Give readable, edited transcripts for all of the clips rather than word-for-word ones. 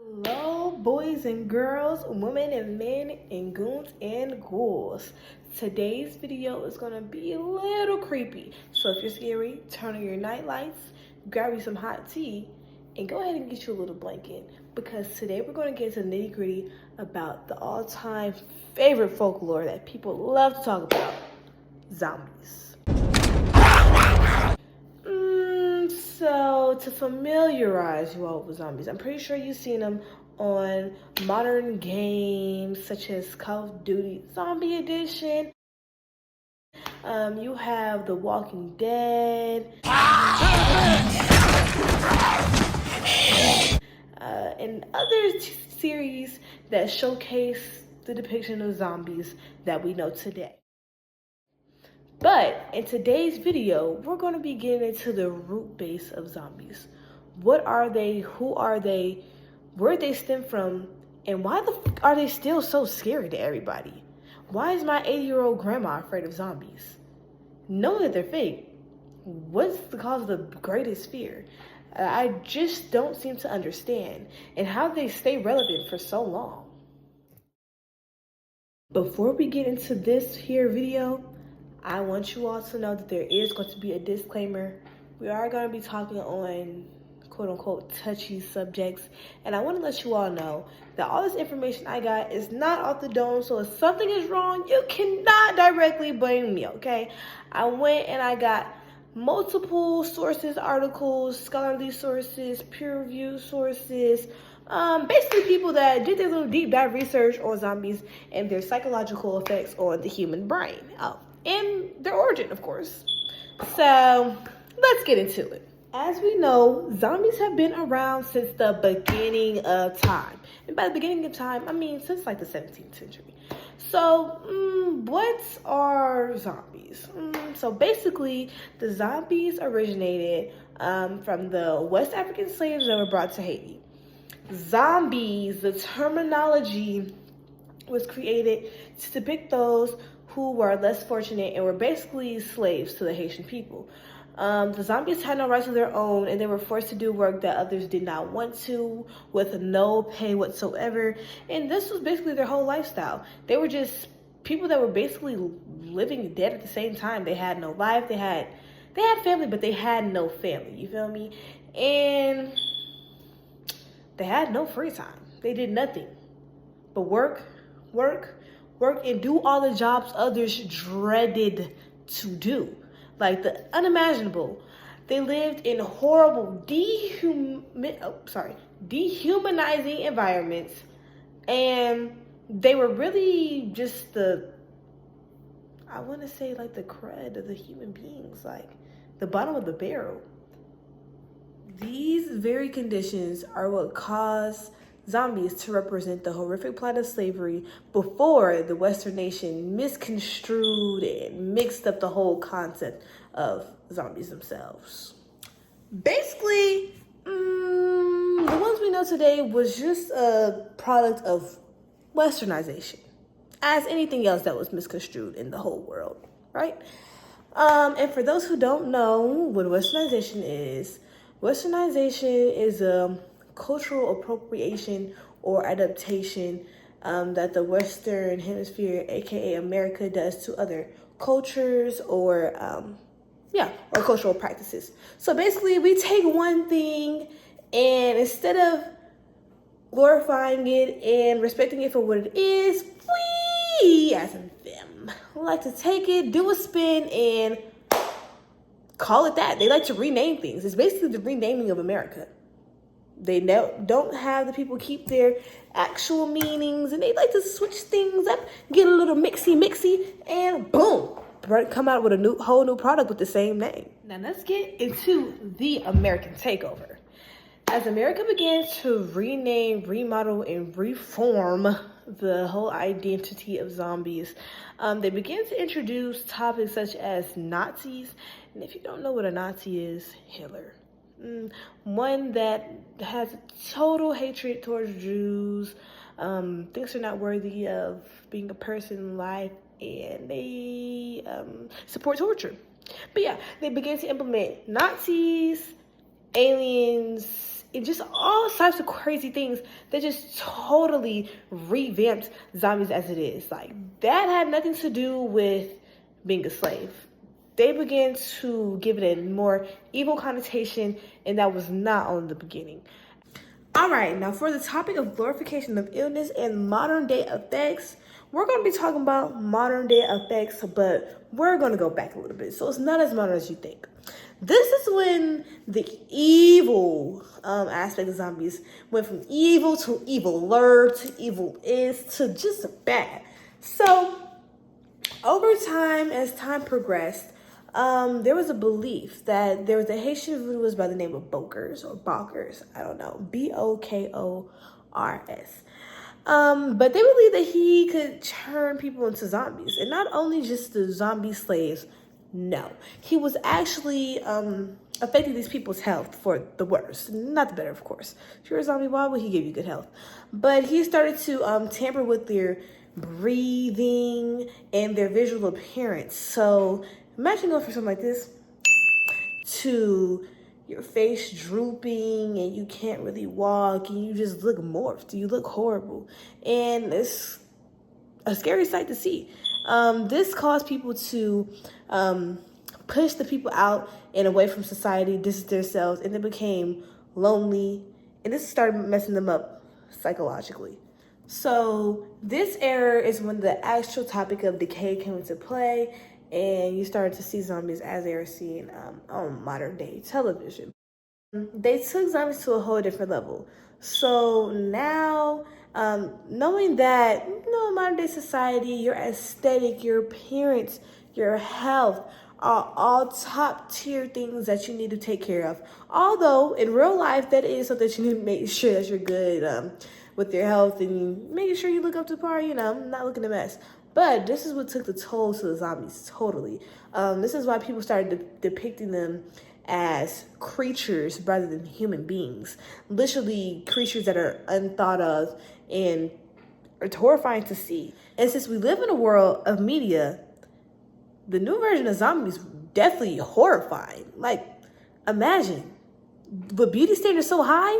Hello, boys and girls, women and men, and goons and ghouls. Today's video is gonna be a little creepy. So if you're scary, turn on your night lights, grab you some hot tea, and go ahead and get you a little blanket. Because today we're gonna get into the nitty gritty about the all-time favorite folklore that people love to talk about, zombies. So to familiarize you all with zombies, I'm pretty sure you've seen them on modern games such as Call of Duty Zombie Edition. You have The Walking Dead. And other series that showcase the depiction of zombies that we know today. But in today's video, we're going to be getting into the root base of zombies. What are they? Who are they? Where they stem from? And why are they still so scary to everybody? Why is my 80-year-old grandma afraid of zombies? Know that they're fake. What's the cause of the greatest fear? I just don't seem to understand. And how they stay relevant for so long. Before we get into this here video, I want you all to know that there is going to be a disclaimer. We are going to be talking on quote-unquote touchy subjects, and I want to let you all know that all this information I got is not off the dome, so if something is wrong, you cannot directly blame me, okay? I went and I got multiple sources, articles, scholarly sources, peer-reviewed sources, basically people that did their little deep dive research on zombies and their psychological effects on the human brain. And their origin, of course. So let's get into it. As we know, zombies have been around since the beginning of time. And by the beginning of time, I mean since like the 17th century. So what are zombies? So basically, the zombies originated from the West African slaves that were brought to Haiti. Zombies, the terminology was created to depict those who were less fortunate and were basically slaves to the Haitian people. The zombies had no rights of their own, and they were forced to do work that others did not want to, with no pay whatsoever. And this was basically their whole lifestyle. They were just people that were basically living dead at the same time. They had no life. They had family, but they had no family. You feel me? And they had no free time. They did nothing but work, and do all the jobs others dreaded to do. Like the unimaginable. They lived in horrible, dehumanizing environments. And they were really just I want to say like the crud of the human beings. Like the bottom of the barrel. These very conditions are what caused zombies to represent the horrific plight of slavery before the Western nation misconstrued and mixed up the whole concept of zombies themselves. Basically, the ones we know today was just a product of Westernization, as anything else that was misconstrued in the whole world, right? And for those who don't know what Westernization is a cultural appropriation or adaptation that the Western Hemisphere, aka America, does to other cultures or cultural practices. So basically, we take one thing and instead of glorifying it and respecting it for what it is, we, as in them, like to take it, do a spin, and call it that. They like to rename things. It's basically the renaming of America. They don't have the people keep their actual meanings, and they like to switch things up, get a little mixy, and boom, come out with a whole new product with the same name. Now let's get into the American takeover. As America began to rename, remodel, and reform the whole identity of zombies, they began to introduce topics such as Nazis. And if you don't know what a Nazi is, Hitler. One that has total hatred towards Jews, thinks they're not worthy of being a person in life, and they support torture. But yeah, they began to implement Nazis, aliens, and just all types of crazy things that just totally revamped zombies as it is. Like, that had nothing to do with being a slave. They began to give it a more evil connotation, and that was not on the beginning. All right, now for the topic of glorification of illness and modern day effects, we're going to be talking about modern day effects, but we're going to go back a little bit. So it's not as modern as you think. This is when the evil aspect of zombies went from evil to evil-er to evil-is to just bad. So over time, as time progressed, there was a belief that there was a Haitian voodooist by the name of Bokors or Bokors, I don't know, Bokors. But they believed that he could turn people into zombies, and not only just the zombie slaves. No, he was actually affecting these people's health for the worse, not the better, of course. If you're a zombie, why would he give you good health? But he started to tamper with their breathing and their visual appearance. So imagine going from something like this to your face drooping and you can't really walk and you just look morphed. You look horrible. And it's a scary sight to see. This caused people to push the people out and away from society, distance themselves, and they became lonely. And this started messing them up psychologically. So this era is when the actual topic of decay came into play, and you started to see zombies as they are seen on modern day television. They took zombies to a whole different level. So now, knowing that, modern day society, your aesthetic, your appearance, your health are all top tier things that you need to take care of. Although in real life, that is something that you need to make sure that you're good with your health and making sure you look up to par, not looking a mess. But this is what took the toll to the zombies, totally. This is why people started depicting them as creatures rather than human beings. Literally creatures that are unthought of and are horrifying to see. And since we live in a world of media, the new version of zombies definitely horrifying. Like, imagine, with beauty standards so high,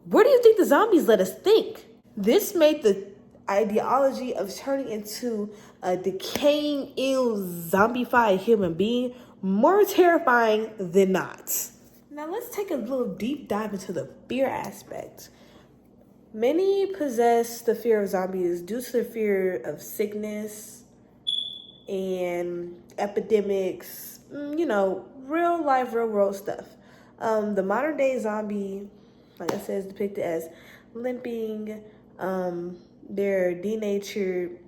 where do you think the zombies let us think? This made the ideology of turning into a decaying, ill, zombified human being more terrifying than not. Now let's take a little deep dive into the fear aspect. Many possess the fear of zombies due to their fear of sickness and epidemics, real life, real world stuff. The modern day zombie, like I said, is depicted as limping, they're denatured,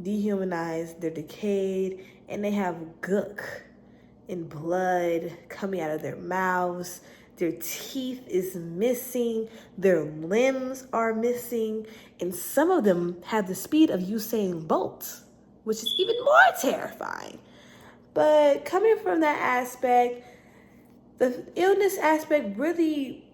dehumanized, they're decayed, and they have gook and blood coming out of their mouths. Their teeth is missing, their limbs are missing, and some of them have the speed of Usain Bolt, which is even more terrifying. But coming from that aspect, the illness aspect really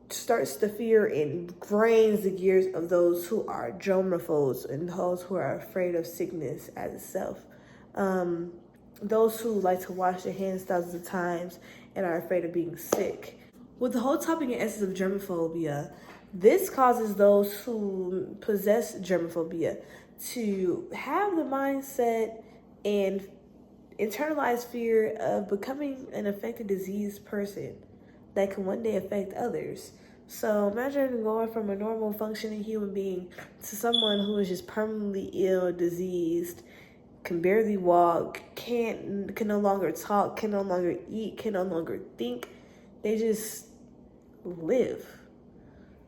starts the fear and grinds the gears of those who are germaphobes and those who are afraid of sickness as itself. Those who like to wash their hands thousands of times and are afraid of being sick. With the whole topic and essence of germophobia, this causes those who possess germophobia to have the mindset and internalized fear of becoming an affected, diseased person that can one day affect others. So imagine going from a normal functioning human being to someone who is just permanently ill, diseased, can barely walk, can no longer talk, can no longer eat, can no longer think. They just live.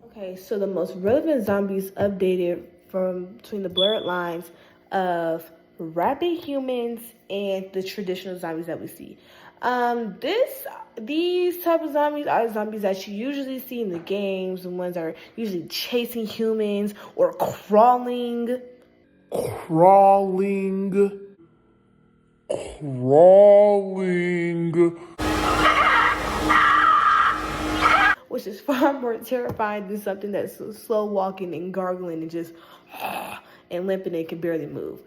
Okay, so the most relevant zombies updated from between the blurred lines of rapid humans and the traditional zombies that we see. These type of zombies are zombies that you usually see in the games. The ones that are usually chasing humans or crawling. Which is far more terrifying than something that's slow walking and gargling and just and limping and can barely move.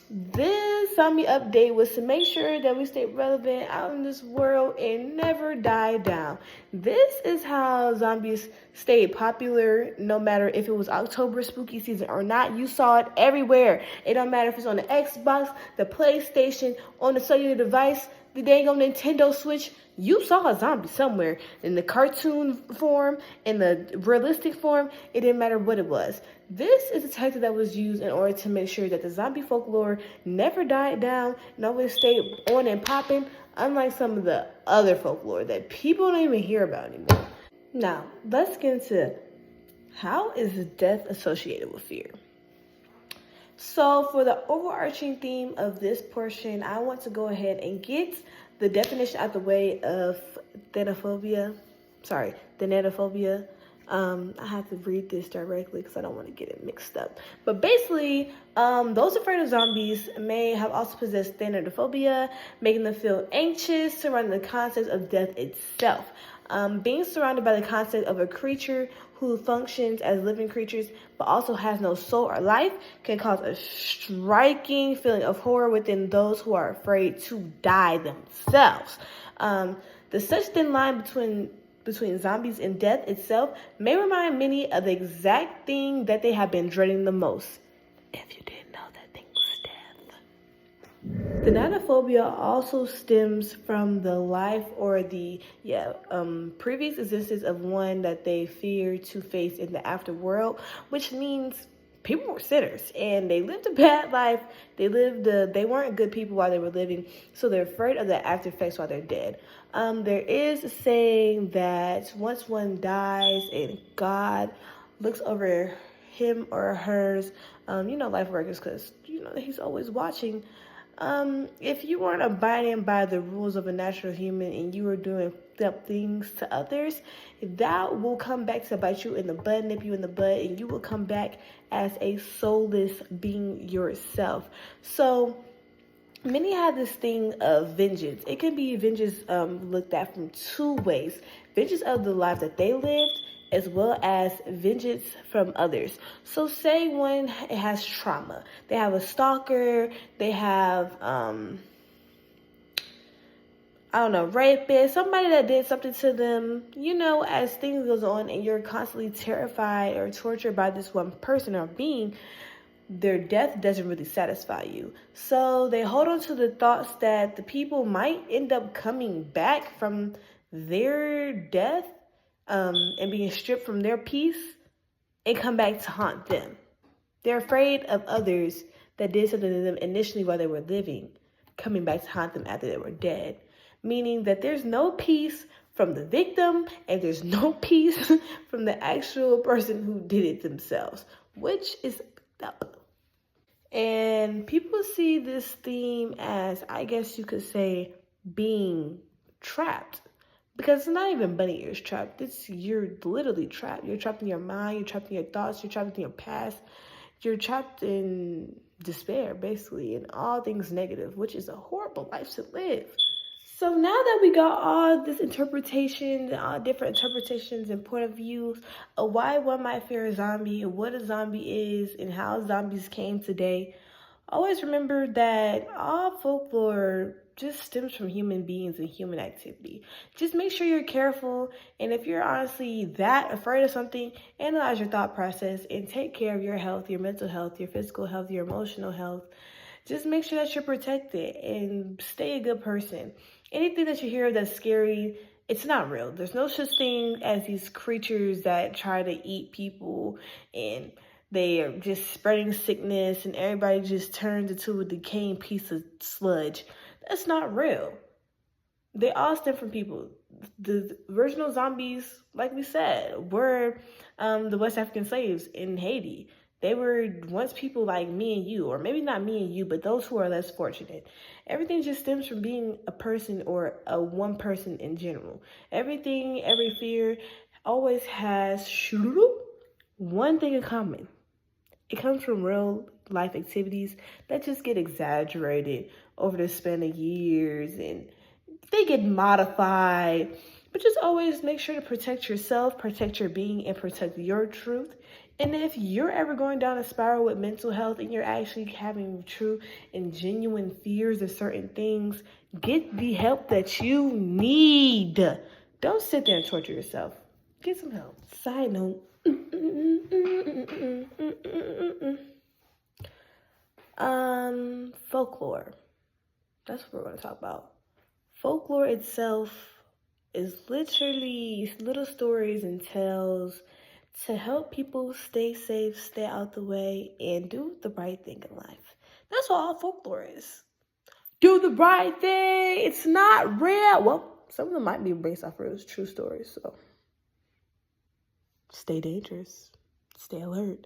This zombie update was to make sure that we stay relevant out in this world and never die down. This is how zombies stayed popular no matter if it was October spooky season or not. You saw it everywhere. It don't matter if it's on the Xbox, the PlayStation, on the cellular device, the dang on Nintendo Switch. You saw a zombie somewhere in the cartoon form, in the realistic form. It didn't matter what it was. This is a tactic that was used in order to make sure that the zombie folklore never died down and always stayed on and popping, unlike some of the other folklore that people don't even hear about anymore. Now, let's get into how is death associated with fear. So for the overarching theme of this portion, I want to go ahead and get the definition out the way of thanatophobia. I have to read this directly because I don't want to get it mixed up. But basically, those afraid of zombies may have also possessed thanatophobia, making them feel anxious surrounding the concept of death itself. Being surrounded by the concept of a creature who functions as living creatures but also has no soul or life can cause a striking feeling of horror within those who are afraid to die themselves. The such thin line between zombies and death itself may remind many of the exact thing that they have been dreading the most. If you didn't know, that thing was death. Thanatophobia also stems from the life or the previous existence of one that they fear to face in the afterworld, which means people were sinners and they lived a bad life. They weren't good people while they were living, so they're afraid of the after effects while they're dead. There is a saying that once one dies and God looks over him or hers, life workers, because he's always watching. If you weren't abiding by the rules of a natural human and you were doing things to others, that will come back to bite you in the butt, nip you in the butt, and you will come back as a soulless being yourself. So many have this thing of vengeance. It can be vengeance looked at from two ways. Vengeance of the life that they lived, as well as vengeance from others. So say one has trauma. They have a stalker, they have, rapist, somebody that did something to them. As things goes on and you're constantly terrified or tortured by this one person or being, their death doesn't really satisfy you. So they hold on to the thoughts that the people might end up coming back from their death and being stripped from their peace and come back to haunt them. They're afraid of others that did something to them initially while they were living, coming back to haunt them after they were dead. Meaning that there's no peace from the victim and there's no peace from the actual person who did it themselves, which is up. And people see this theme as, I guess you could say, being trapped. Because it's not even bunny ears trapped. You're literally trapped. You're trapped in your mind. You're trapped in your thoughts. You're trapped in your past. You're trapped in despair, basically, and all things negative, which is a horrible life to live. So now that we got all this interpretation, all different interpretations and point of views of why one might fear a zombie, and what a zombie is, and how zombies came today, always remember that all folklore just stems from human beings and human activity. Just make sure you're careful, and if you're honestly that afraid of something, analyze your thought process and take care of your health, your mental health, your physical health, your emotional health. Just make sure that you're protected and stay a good person. Anything that you hear that's scary, it's not real. There's no such thing as these creatures that try to eat people and they are just spreading sickness and everybody just turns into a decaying piece of sludge. That's not real. They all stem from people. The original zombies, like we said, were the West African slaves in Haiti. They were once people like me and you, or maybe not me and you, but those who are less fortunate. Everything just stems from being a person or a one person in general. Everything, every fear always has one thing in common. It comes from real life activities that just get exaggerated over the span of years, and they get modified But just always make sure to protect yourself, protect your being, and protect your truth. And if you're ever going down a spiral with mental health and you're actually having true and genuine fears of certain things, get the help that you need. Don't sit there and torture yourself. Get some help. Side note. Folklore. That's what we're going to talk about. Folklore itself is literally little stories and tales to help people stay safe, stay out the way, and do the right thing in life. That's what all folklore is. Do the right thing. It's not real. Well, some of them might be based off of true stories, so stay dangerous, stay alert.